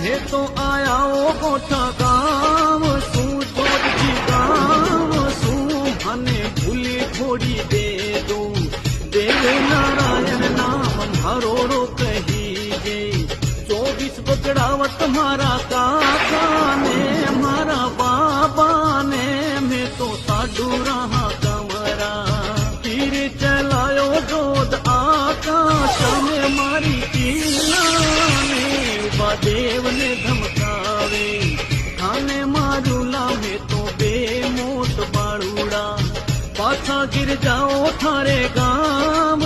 हे तो आया ओ गोठा गाम सू जोड़जी गाम सू भने भूली थोड़ी दे दो देव नारायण नाम मारो रो कही जे 24 बकड़ावत मारा काका ने मारा बाबा ने मैं तो साधु रहा कमरा तीर चलायो जोत आकाश में मारी कीला ने देव ने धमकावे थाने मारूला में तो बेमोट बाड़ूड़ा पाछा गिर जाओ थारे गाम